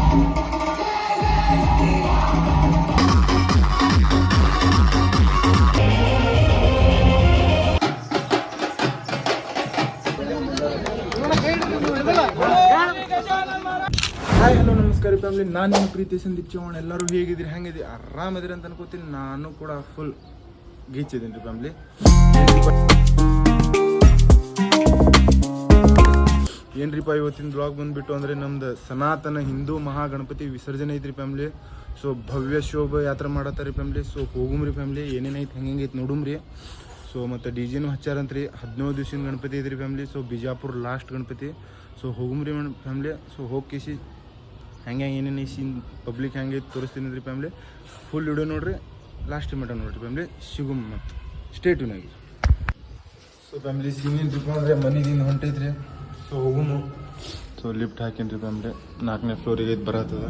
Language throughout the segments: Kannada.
ಹಾಯ್ ಹಲೋ ನಮಸ್ಕಾರ ಫ್ಯಾಮಿಲಿ, ನಾನು ನಿಮ್ಮ ಪ್ರೀತಿ ಸಂದೀಪ್ ಚೌಹಾಣ್. ಎಲ್ಲರೂ ಹೇಗಿದ್ದೀರಿ, ಹೆಂಗಿದ್ದೀರಿ, ಆರಾಮದಿರಿ ಅಂತ ಅನ್ಕೋತೀನಿ. ನಾನು ಕೂಡ ಫುಲ್ ಗೀಚಿದ್ದೀನಿ ರೀ ಫ್ಯಾಮಿಲಿ. ಏನ್ರಿಪ್ಪ ಇವತ್ತಿನ ಬ್ಲಾಗ್ ಬಂದುಬಿಟ್ಟು ಅಂದರೆ ನಮ್ದು ಸನಾತನ ಹಿಂದೂ ಮಹಾಗಣಪತಿ ವಿಸರ್ಜನೆ ಐತ್ರಿ ಫ್ಯಾಮಿಲಿ. ಸೊ ಭವ್ಯ ಶೋಭ ಯಾತ್ರೆ ಮಾಡತ್ತಾರೆ ಫ್ಯಾಮಿಲಿ. ಸೊ ಹೋಗುಮ್ರಿ ಫ್ಯಾಮಿಲಿ, ಏನೇನೈತೆ ಹೆಂಗೈತೆ ನೋಡುಮ್ರಿ. ಸೊ ಮತ್ತು ಡಿ ಜಿನೂ ಹಚ್ಚಾರಂತ್ರಿ. 17 ದಿವ್ಸಿನ ಗಣಪತಿ ಐತ್ರಿ family. So Bijapur last Ganapati. So ಹೋಗುಮ್ರಿ ಫ್ಯಾಮಿಲಿ. ಸೊ ಹೋಗಿ ಹೆಂಗೆ ಏನೇನು ಸೀನ್ ಪಬ್ಲಿಕ್ ಹೆಂಗೆ ತೋರಿಸ್ತೀನಿ ರೀ ಫ್ಯಾಮಿಲಿ. ಫುಲ್ ವಿಡಿಯೋ ನೋಡ್ರಿ, ಲಾಸ್ಟ್ ಮಟ್ಟ ನೋಡ್ರಿ ಫ್ಯಾಮಿಲಿ. ಸಿಗುಮ್ ಮತ್ತು ಸ್ಟೇಟ್ಯೂನಾಗಿ. ಸೊ ಫ್ಯಾಮಿಲಿ ಸೀನಿನ ರೀ ಅಂದರೆ ಮನೆಗಿಂದ ಹೊಂಟೈತ್ರಿ. ಸೊ ಹೋಗುಮು. ಸೊ ಲಿಫ್ಟ್ ಹಾಕೀನಿ ರೀ ಫ್ಯಾಮಿಲಿ, 4ನೇ ಫ್ಲೋರಿಗೆ ಇದು ಬರತ್ತದ.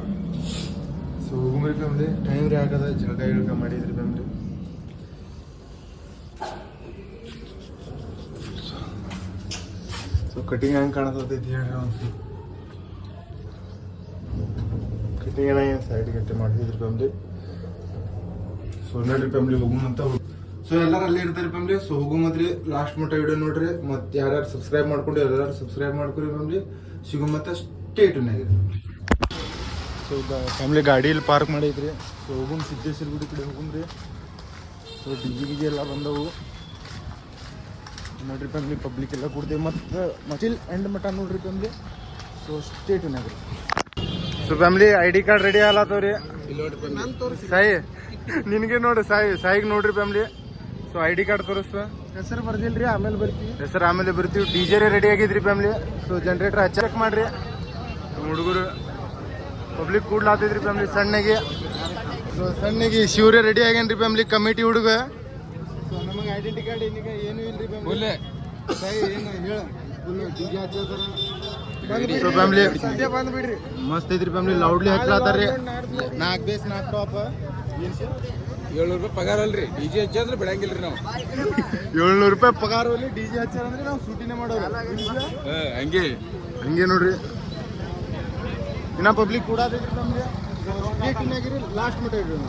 ಸೊ ಹೋಗುಮ್ರಿ ಫ್ಯಾಮಿಲಿ. ಟೈಮ್ ರೀ ಆಗದ, ಜಳಕ ಮಾಡಿದ್ರಿ ಫ್ಯಾಮಿಲಿ. ಸೊ ಕಟಿಂಗ್ ಹೆಂಗೆ ಕಾಣತೈತಿ ಹೇಳ್ರಿ ಒಂದು ಕಟಿಂಗ್ ಏನ ಸೈಡ್ ಗಟ್ಟೆ ಮಾಡಿದ್ರಿ ಫ್ಯಾಮಿಲಿ. ಸೊ ನೋಡ್ರಿ ಫ್ಯಾಮಿಲಿ ಹೋಗುಮಂತ. ಸೊ ಎಲ್ಲರೂ ಅಲ್ಲೇ ಇರ್ತಾರೆ ಫ್ಯಾಮಿಲಿ. ಸೊ ಹೋಗುಮತ್ರಿ, ಲಾಸ್ಟ್ ಮಟ್ಟ ವಿಡಿಯೋ ನೋಡ್ರಿ. ಮತ್ತು ಯಾರ್ಯಾರು ಸಬ್ಸ್ಕ್ರೈಬ್ ಮಾಡ್ಕೊಂಡು ಎಲ್ಲರೂ ಸಬ್ಸ್ಕ್ರೈಬ್ ಮಾಡ್ಕೊರಿ ಫ್ಯಾಮಿಲಿ. ಸಿಗುಮತ್ತ ಸ್ಟೇಟ್ಯೂನಾಗಿರಿ. ಸೊ ಫ್ಯಾಮಿಲಿ ಗಾಡಿಯಲ್ಲಿ ಪಾರ್ಕ್ ಮಾಡೈತ್ರಿ. ಸೊ ಹೋಗುಮ್ ಸಿದ್ದೇಶ್ವರ ಗುಡಿ ಕಡೆ ಹೋಗುಮ್ರಿ. ಸೊ ಡಿ ಜಿಗೆ ಎಲ್ಲ ಬಂದವು ನೋಡ್ರಿ ಫ್ಯಾಮಿಲಿ. ಪಬ್ಲಿಕ್ ಎಲ್ಲ ಕೊಡ್ತೇವೆ ಮತ್ತು ಮಟಿಲ್ ಎಂಡ್ ಮಟ್ಟ ನೋಡ್ರಿ ಫ್ಯಾಮಿಲಿ. ಸೊ ಸ್ಟೇಟ್ಯೂನಾಗ್ರಿ. So family ID card ready ಆಗತ್ತವ್ರಿ. ಸಾಯಿ ನಿನಗೆ ನೋಡಿ, ಸಾಯಿಗೆ ನೋಡ್ರಿ ಫ್ಯಾಮಿಲಿ. ಸೊ ID ಕಾರ್ಡ್ ತೋರಿಸ್ತ. ಹೆಸರು ಬರ್ದಿಲ್ರಿ, ಆಮೇಲೆ ಬರ್ತೀವಿ. ಹೆಸರು ಆಮೇಲೆ ಬರ್ತೀವಿ. DJ ರೆಡಿ ಆಗಿದ್ರಿ ಫ್ಯಾಮಿಲಿ. ಸೊ ಜನ್ರೇಟರ್ ಚೆಕ್ ಮಾಡ್ರಿ. ಹುಡುಗರು ಪಬ್ಲಿಕ್ ಕೂಡ್ಲಾತೈತ್ರಿ ಫ್ಯಾಮಿಲಿ ಸಣ್ಣಗೆ. ಸೊ ಸಣ್ಣಗೆ ಶಿವ್ರೆ ರೆಡಿ ಆಗ್ಯಾನ್ರಿ ಫ್ಯಾಮಿಲಿ, ಕಮಿಟಿ ಹುಡುಗ. ಸೊ ನಮಗೆ ಐಡೆಂಟಿ ಕಾರ್ಡ್ ಏನೀಗ ಏನೂ ಇಲ್ರಿ ಫ್ಯಾಮಿಲಿ. ಸಾಯಿ ಏನು ಹೇಳ ಸೊ ಫ್ಯಾಮಿಲಿ ಬಂದ್ಬಿಡ್ರಿ. ಮಸ್ತ್ ಐತ್ರಿ ಫ್ಯಾಮಿಲಿ. ಲೌಡ್ಲಿ ಹಚ್ಲಾತಾರ್ರಿ. 4 base 4 top. ಏನು ಸರ್ 700 ರೂಪಾಯಿ ಪಗಾರ ಅಲ್ರಿ. DJ ಹಚ್ಚಂದ್ರೆ ಬಿಡಂಗಿಲ್ರಿ ನಾವು. 700 ರೂಪಾಯಿ ಪಗಾರ ಅಲ್ಲಿ DJ ಹಚ್ಚಾರಂದ್ರೆ ನಾವು ಶೂಟಿನೇ ಮಾಡೋರು. ಹಂಗೆ ನೋಡ್ರಿ. ಇನ್ನ ಪಬ್ಲಿಕ್ ಕೂಡ ನಮಗೆ ಸ್ಟೇಟ್ಯೂನಾಗಿರಿ, ಲಾಸ್ಟ್ ಮಟ್ಟ ಇಡ್ರಿ.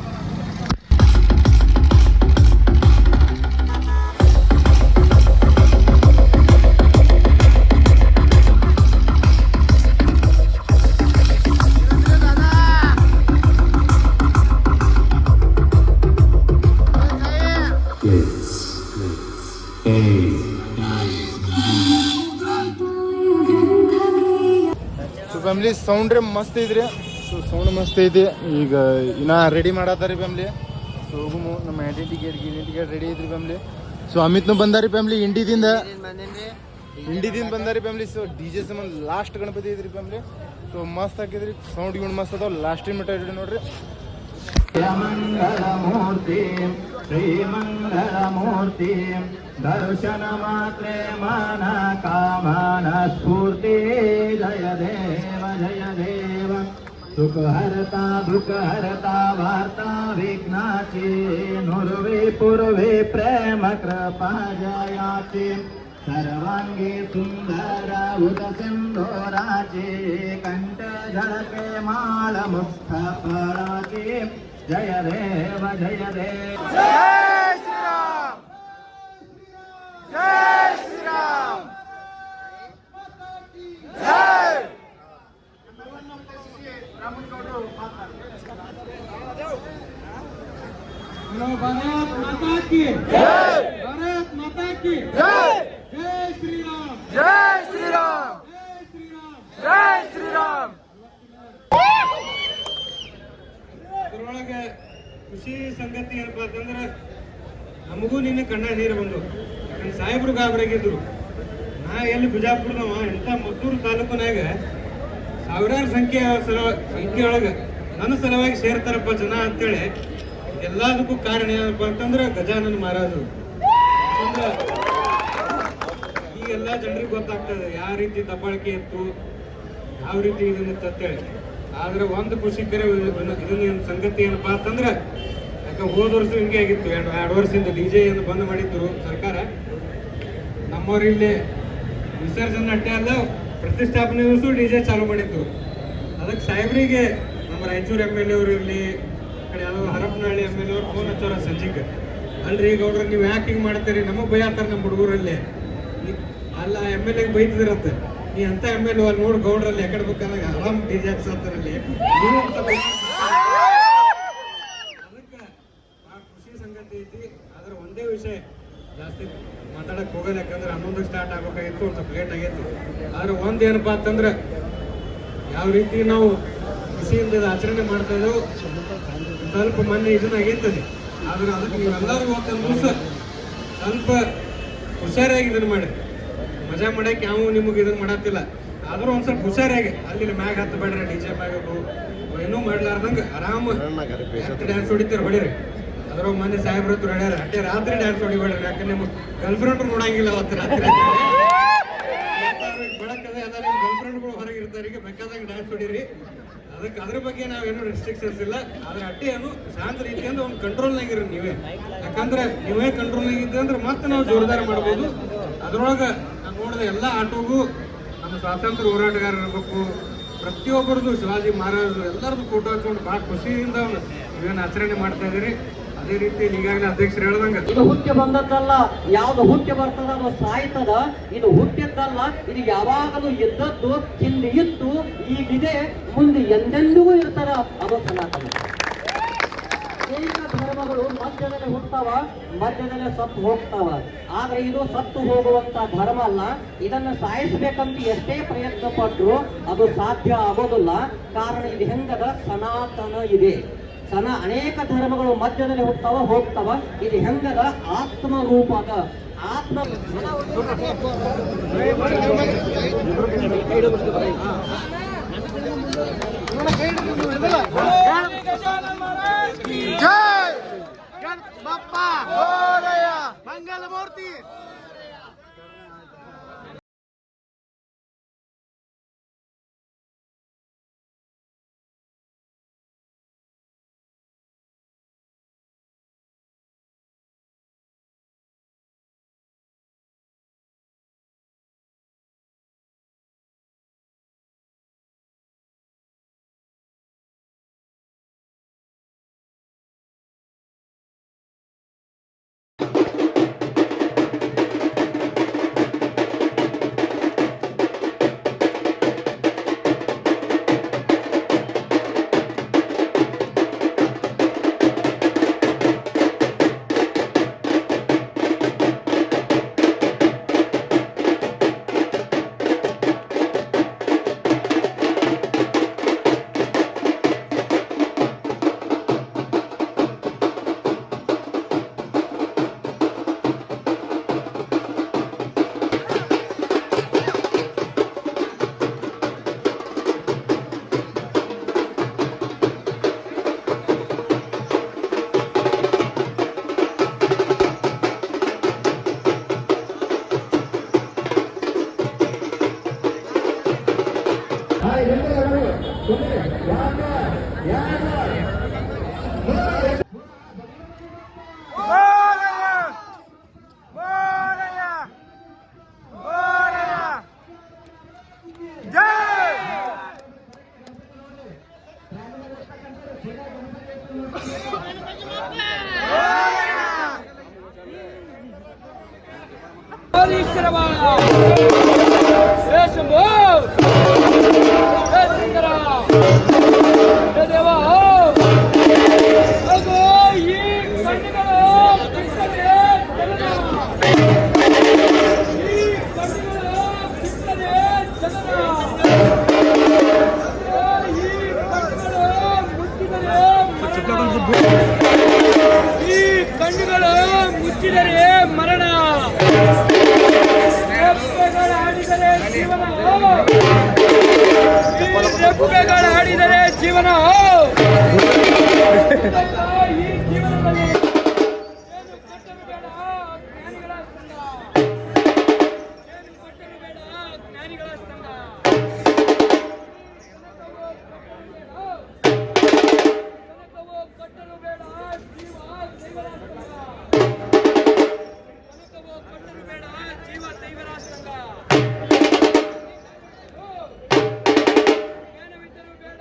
ಫ್ಯಾಮಿಲಿ ಸೌಂಡ್ ರೀ ಮಸ್ತ್ ಐತ್ರಿ. ಸೊ ಸೌಂಡ್ ಮಸ್ತ್ ಐತಿ. ಈಗ ಇನ್ನ ರೆಡಿ ಮಾಡತ್ತಾರಿ ಫ್ಯಾಮಿಲಿ. ಸೊ ಹೋಗುಮು. ನಮ್ಮ ಐಡೆಂಟಿ ಕಾರ್ಡ್ ರೆಡಿ ಐತ್ರಿ ಫ್ಯಾಮಿಲಿ. ಸೊ ಅಮಿತ್ನು ಬಂದಾರಿ ಫ್ಯಾಮಿಲಿ ಇಂಡಿದಿಂದ ಬಂದಾರಿ ಫ್ಯಾಮಿಲಿ. ಸೊ DJ ಸಂಬಂಧ ಲಾಸ್ಟ್ ಗಣಪತಿ ಐತ್ರಿ ಫ್ಯಾಮಿಲಿ. ಸೊ ಮಸ್ತ್ ಹಾಕಿದ್ರಿ, ಸೌಂಡ್ ಗಿೌಂಡ್ ಮಸ್ತ್ ಅದಾವ. ಲಾಸ್ಟ್ ಮಟ್ಟ ಇಡ್ರಿ ನೋಡ್ರಿ. ಮಂಗಳಮೂರ್ತಿ ಶ್ರೀಮಂಗಳಮೂರ್ತಿ ದರ್ಶನ ಮಾತ್ರೆ ಮನ ಕಾಮನ ಸ್ಫೂರ್ತಿ. ಜಯ ದೇವ ಸುಖ ಹರತಾ ದುಃಖ ಹರತಾ ವಾರ್ತಾ ವಿಘ್ನಾಚಿ ನುರ್ವಿ ಪೂರ್ವಿ ಪ್ರೇಮ ಕೃಪಾ ಜಯಾಚಿ ಸರ್ವಾಂಗಿ ಸುಂದರ ಉದ ಸಿಂಧೂರಾಚಿ ಕಂಠ ಜಳಕೆ ಮಾಳ ಮುಕ್ತ ಫಲಾಚಿ. ಜಯ ದೇವ ಜಯ ದೇವ. ಜೈ ಶ್ರೀರಾಮ್, ಜೈ ಶ್ರೀರಾಮ್, ಜೈ. ಭಾರತ್ ಮಾತಾ ಕಿ ಜೈ, ಭಾರತ್ ಮಾತಾ ಕಿ ಜೈ. ಜೈ ಶ್ರೀರಾಮ್, ಜೈ ಶ್ರೀರಾಮ್, ಜೈ ಶ್ರೀರಾಮ್. ಅದ್ರೊಳಗೆ ಖುಷಿ ಸಂಗತಿ ಏನಪ್ಪ ಅಂತಂದ್ರೆ ನಮಗೂ ನಿನ್ನೆ ಕಣ್ಣ ನೀರು ಬಂದು. ಯಾಕಂದ್ರೆ ಸಾಹೇಬ್ರು ಗಾಬರಿಯಾಗಿದ್ರು. ನಾ ಎಲ್ಲಿ ಬಿಜಾಪುರದವ ಇಂಥ ಮದ್ದೂರು ತಾಲೂಕಿನಾಗ ಸಾವಿರಾರು ಸಂಖ್ಯೆಯೊಳಗೆ ನನ್ನ ಸಲುವಾಗಿ ಸೇರ್ತಾರಪ್ಪ ಜನ ಅಂತೇಳಿ. ಎಲ್ಲದಕ್ಕೂ ಕಾರಣ ಏನಪ್ಪ ಅಂತಂದ್ರೆ ಗಜಾನನ ಮಹಾರಾಜರು. ಈಗೆಲ್ಲ ಜನರಿಗೆ ಗೊತ್ತಾಗ್ತದೆ ಯಾವ ರೀತಿ ದಬ್ಬಾಳಿಕೆ ಇತ್ತು, ಯಾವ ರೀತಿ ಇದನ್ನಿತ್ತು ಅಂತೇಳಿ. ಆದ್ರೆ ಒಂದು ಖುಷಿಕರ ಇದನ್ನ ಸಂಗತಿ ಏನಪ್ಪಾ ಅಂತಂದ್ರೆ, ಯಾಕೆ ಹೋದ ವರ್ಷ ಹಿಂಗೆ ಆಗಿತ್ತು. 2 ವರ್ಷದಿಂದ DJ ಅನ್ನು ಬಂದ್ ಮಾಡಿದ್ರು ಸರ್ಕಾರ. ನಮ್ಮವ್ರು ಇಲ್ಲಿ ವಿಸರ್ಜನೆ ಅಟ್ಟೆ ಅಲ್ಲ, ಪ್ರತಿಷ್ಠಾಪನೆ ದಿವಸ DJ ಚಾಲೂ ಮಾಡಿದ್ರು. ಅದ ಅದಕ್ಕೆ ಸಾಹೇಬ್ರಿಗೆ ನಮ್ಮ ರಾಯಚೂರು ಎಮ್ ಎಲ್ ಎ ಅವರು ಇರಲಿ, ಕಡೆ ಯಾವ್ದೋ ಹರಪನಹಳ್ಳಿ ಎಮ್ ಎಲ್ ಎ ಅವ್ರು ಫೋನ್ ಹಚ್ಚೋರ ಸಂಜಿಗೆ, ಅಲ್ರಿ ಗೌಡ್ರ ನೀವು ಯಾಕೆ ಹಿಂಗೆ ಮಾಡ್ತೀರಿ, ನಮಗೆ ಬೈತಾರ ನಮ್ಮ ಹುಡುಗರಲ್ಲಿ, ಅಲ್ಲ ಎಮ್ ಎಲ್ ಎಗೆ ಬೈತಿದ್ರಂತೆ, ನೀ ಅಂತ ಎಮ್ ಎಲ್ ಅಲ್ಲಿ ನೋಡಿ ಗೌಡ್ರಲ್ಲಿ ಯಾಕಡೆ ಬೇಕಾದಾಗ ಆರಾಮ್ ಡಿಜೆ ಹಾಕ್ಸತ್ತಾರಲ್ಲಿ ನೀವು ಅಂತ ಅದಕ್ಕೆ ಭಾಳ ಖುಷಿ ಸಂಗತಿ ಐತಿ. ಆದ್ರೆ ಒಂದೇ ವಿಷಯ ಜಾಸ್ತಿ ಮಾತಾಡಕ್ ಹೋಗೋದು, ಯಾಕಂದ್ರೆ 11 ಸ್ಟಾರ್ಟ್ ಆಗ್ಬೇಕಾಗಿತ್ತು, ಒಂದು ಸ್ವಲ್ಪ ಲೇಟ್ ಆಗೈತಿ. ಆದ್ರೆ ಒಂದೇನಪ್ಪಾ ಅಂತಂದ್ರೆ ಯಾವ ರೀತಿ ನಾವು ಖುಷಿಯಿಂದ ಆಚರಣೆ ಮಾಡ್ತಾ ಇದ್ದೇವೆ, ಸ್ವಲ್ಪ ಮೊನ್ನೆ ಇದನ್ನ ಆಗೈತದೆ, ಆದ್ರೆ ಅದಕ್ಕೆ ನೀವೆಲ್ಲರೂ ಇವತ್ತು ದಿವಸ ಸ್ವಲ್ಪ ಹುಷಾರಾಗಿ ಇದನ್ನ ಮಾಡಿ, ಮಜಾ ಮಾಡಕ್ಕೆ ಯಾವ ನಿಮಗೆ ಇದನ್ನ ಮಾಡತ್ತಿಲ್ಲ, ಆದ್ರೂ ಒಂದ್ ಸ್ವಲ್ಪ ಹುಷಾರಾಗಿ ಅಲ್ಲಿ ಮ್ಯಾಗ ಹತ್ತು ಬೇಡ್ರಿ, ಡಿಜೆ ಮ್ಯಾಗ ಏನೂ ಮಾಡ್ಲಾರ್ದಂಗ ಆರಾಮ ಡ್ಯಾನ್ಸ್ ಹೊಡಿತೀರ ಹೊಡಿರಿ. ಅದ್ರ ಮೊನ್ನೆ ಸಾಹೇಬ್ರ ಹತ್ರ ಹೊಡ್ಯಾರ, ಅಟ್ಟೆ ರಾತ್ರಿ ಡ್ಯಾನ್ಸ್ ಹೊಡಿಬೇಡ್ರಿ, ಯಾಕಂದ್ರೆ ನಿಮ್ಮ ಗರ್ಲ್ ಫ್ರೆಂಡ್ ನೋಡಂಗಿಲ್ಲ ಅವತ್ತು ರಾತ್ರಿ ಬೆಳಕದೆ ಎಲ್ಲ ನಿಮ್ಮ ಗರ್ಲ್ ಫ್ರೆಂಡ್ಗಳು ಹೊರಗೆ ಇರ್ತಾರೆ, ಈಗ ಬೇಕಾದಾಗ ಡ್ಯಾನ್ಸ್ ಹೊಡಿರಿ. ಅದಕ್ಕೆ ಅದ್ರ ಬಗ್ಗೆ ನಾವೇನು ರೆಸ್ಟ್ರಿಕ್ಷನ್ಸ್ ಇಲ್ಲ, ಆದ್ರೆ ಅಟ್ಟೆ ಏನು ಶಾಂತ ರೀತಿಯಿಂದ ಒಂದು ಕಂಟ್ರೋಲ್ನಾಗಿರಿ ನೀವೇ, ಯಾಕಂದ್ರೆ ನೀವೇ ಕಂಟ್ರೋಲ್ನಾಗಿದ್ದೆ ಅಂದ್ರೆ ಮತ್ತೆ ನಾವು ಜೋರ್ದಾರ ಮಾಡ್ಬೋದು. ಅದ್ರೊಳಗೆ ನಾನು ನೋಡಿದೆ ಎಲ್ಲ ಆಟೋಗೂ ನಮ್ಮ ಸ್ವಾತಂತ್ರ್ಯ ಹೋರಾಟಗಾರರು ಇರಬೇಕು, ಪ್ರತಿಯೊಬ್ಬರದು ಶಿವಾಜಿ ಮಹಾರಾಜರು ಎಲ್ಲರದ್ದು ಫೋಟೋ ಹಚ್ಕೊಂಡು ಭಾಳ ಖುಷಿಯಿಂದ ನೀವೇನು ಆಚರಣೆ ಮಾಡ್ತಾ ಇದ್ದೀರಿ. ಅದೇ ರೀತಿ ಈಗಾಗಲೇ ಅಧ್ಯಕ್ಷರು ಹೇಳ್ದಂಗ ಇದು ಹುಟ್ಟಿ ಬಂದದ್ದಲ್ಲ, ಯಾವ್ದು ಹುಟ್ಟಿ ಬರ್ತದ ಅದು ಸಾಯ್ತದ, ಇದು ಹುಟ್ಟಿದ್ದಲ್ಲ, ಇದು ಯಾವಾಗಲೂ ಇದ್ದದ್ದು, ಹಿಂದೆ ಇತ್ತು, ಈಗಿದೆ, ಮುಂದೆ ಎಂದೆಂದಿಗೂ ಇರ್ತದ, ಅದು ಸನಾತನ. ಅನೇಕ ಧರ್ಮಗಳು ಮಧ್ಯದಲ್ಲಿ ಹುಟ್ಟವ, ಮಧ್ಯದಲ್ಲಿ ಸತ್ತು ಹೋಗ್ತಾವ, ಆದ್ರೆ ಇದು ಸತ್ತು ಹೋಗುವಂತ ಧರ್ಮ ಅಲ್ಲ. ಇದನ್ನು ಸಾಯಿಸಬೇಕಂತ ಎಷ್ಟೇ ಪ್ರಯತ್ನ ಪಟ್ಟರು ಅದು ಸಾಧ್ಯ ಆಗೋದಿಲ್ಲ. ಕಾರಣ ಇದು ಹೆಂಗದ, ಸನಾತನ ಇದೆ. ಅನೇಕ ಧರ್ಮಗಳು ಮಧ್ಯದಲ್ಲಿ ಹುಟ್ಟವ ಹೋಗ್ತಾವ, ಇದು ಹೆಂಗದ, ಆತ್ಮ ರೂಪದ ಆತ್ಮ. ಮಂಗಲಮೂರ್ತಿ ಮುಚ್ಚಿದರೆ ಮರಣ, ರೆಪ್ಪೆಗಳ ಆಡಿದರೆ ಜೀವನ. ಈ ಜೀವನದಲ್ಲಿ ಏನು ಕೊಟ್ಟರು ಬೇಡ ಜ್ಞಾನಿಗಳ ಸಂಘ, ಏನು ಕೊಟ್ಟರು ಬೇಡ ಜ್ಞಾನಿಗಳ ಸಂಘ. ಕೊಟ್ಟರು ಬೇಡ ಜೀವ ದೈವರ ಸಂಘ, ಕೊಟ್ಟರು ಬೇಡ ಜೀವ ದೈವರ ಸಂಘ. ಜ್ಞಾನವಿದ್ದರೂ ಬೇಡ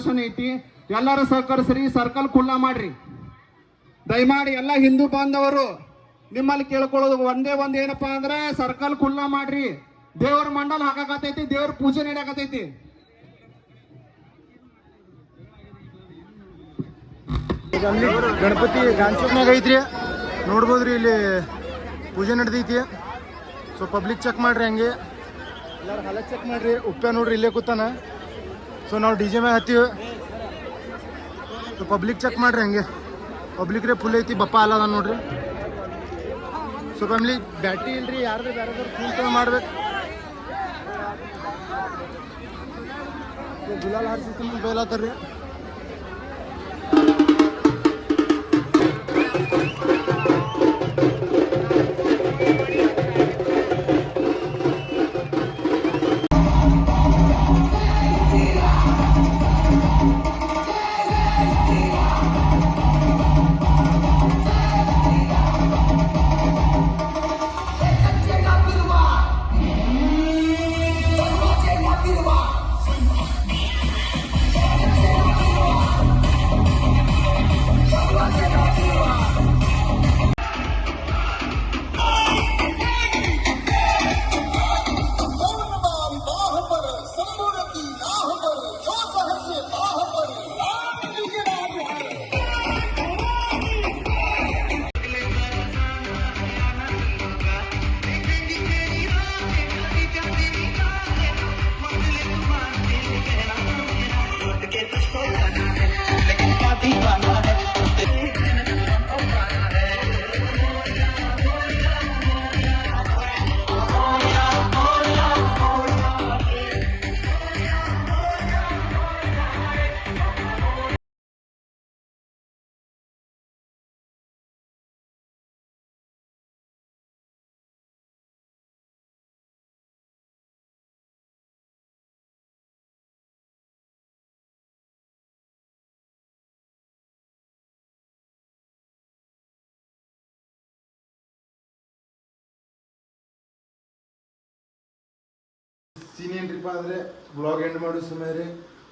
ಪ್ರದರ್ಶನ ಐತಿ. ಎಲ್ಲರೂ ಸಹಕರಿಸ್ರಿ, ಸರ್ಕಲ್ ಖುಲ್ಲಾ ಮಾಡ್ರಿ. ದಯಮಾಡಿ ಎಲ್ಲ ಹಿಂದೂ ಬಾಂಧವರು ನಿಮ್ಮಲ್ಲಿ ಕೇಳ್ಕೊಳ್ಳೋದು ಒಂದೇ ಏನಪ್ಪಾ ಅಂದ್ರೆ ಸರ್ಕಲ್ ಖುಲ್ಲಾ ಮಾಡ್ರಿ. ದೇವ್ರ ಮಂಡಲ್ ಹಾಕಾಕತೈತಿ, ದೇವ್ರ ಪೂಜೆ ನಡೆಯಕತೈತಿ. ಈಗ ಅಲ್ಲಿ ಗಣಪತಿ ಗಾಂಚೋಕ್ನಾಗ ಐತ್ರಿ, ನೋಡ್ಬೋದ್ರಿ ಇಲ್ಲಿ ಪೂಜೆ ನಡೆದೈತಿ. ಸೊ ಪಬ್ಲಿಕ್ ಚೆಕ್ ಮಾಡ್ರಿ, ಹಂಗೆ ಎಲ್ಲರೂ ಹಾಲತ್ ಚೆಕ್ ಮಾಡ್ರಿ. ಉಪ್ಪ ನೋಡ್ರಿ ಇಲ್ಲೇ ಕೂತಾನ. ಸೊ ನಾವು ಡಿ ಜೆ ಮ್ಯಾಗ ಹತ್ತೀವಿ. ಸೊ ಪಬ್ಲಿಕ್ ಚೆಕ್ ಮಾಡ್ರಿ, ಹಂಗೆ ಪಬ್ಲಿಕ್ ರೇ ಫುಲ್ ಐತಿ, ಬಪ್ಪ ಅಲ್ಲ ಅದ ನೋಡ್ರಿ. ಸೊ ಫ್ಯಾಮ್ಲಿ ಬ್ಯಾಟ್ರಿ ಇಲ್ರಿ, ಯಾರ್ದು ಬೇರೆ ಫೋನ್ ಪೇ ಮಾಡ್ಬೇಕು. ಗುಲಾಲ್ ಹಾರಿಸಿ ಬಯಲಾತಾರ್ರಿ. ಸೀನ್ ಏನ್ರಿಪ್ಪ ಅಂದರೆ ಬ್ಲಾಗ್ ಎಂಡ್ ಮಾಡೋ ಸಮಯ ರೀ.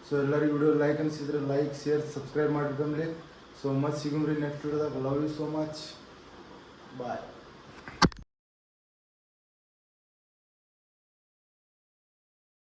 ಸೊ ಎಲ್ಲರಿಗೂ ವಿಡಿಯೋ ಲೈಕ್ ಅನಿಸಿದ್ರೆ ಲೈಕ್, ಶೇರ್, ಸಬ್ಸ್ಕ್ರೈಬ್ ಮಾಡಿದ್ಮೇಲೆ. ಸೊ ಮಚ್ ಸಿಗುಮ್ರಿ ನೆಕ್ಸ್ಟ್ ವಿಡಿಯೋದಾಗ. Love you so much, bye.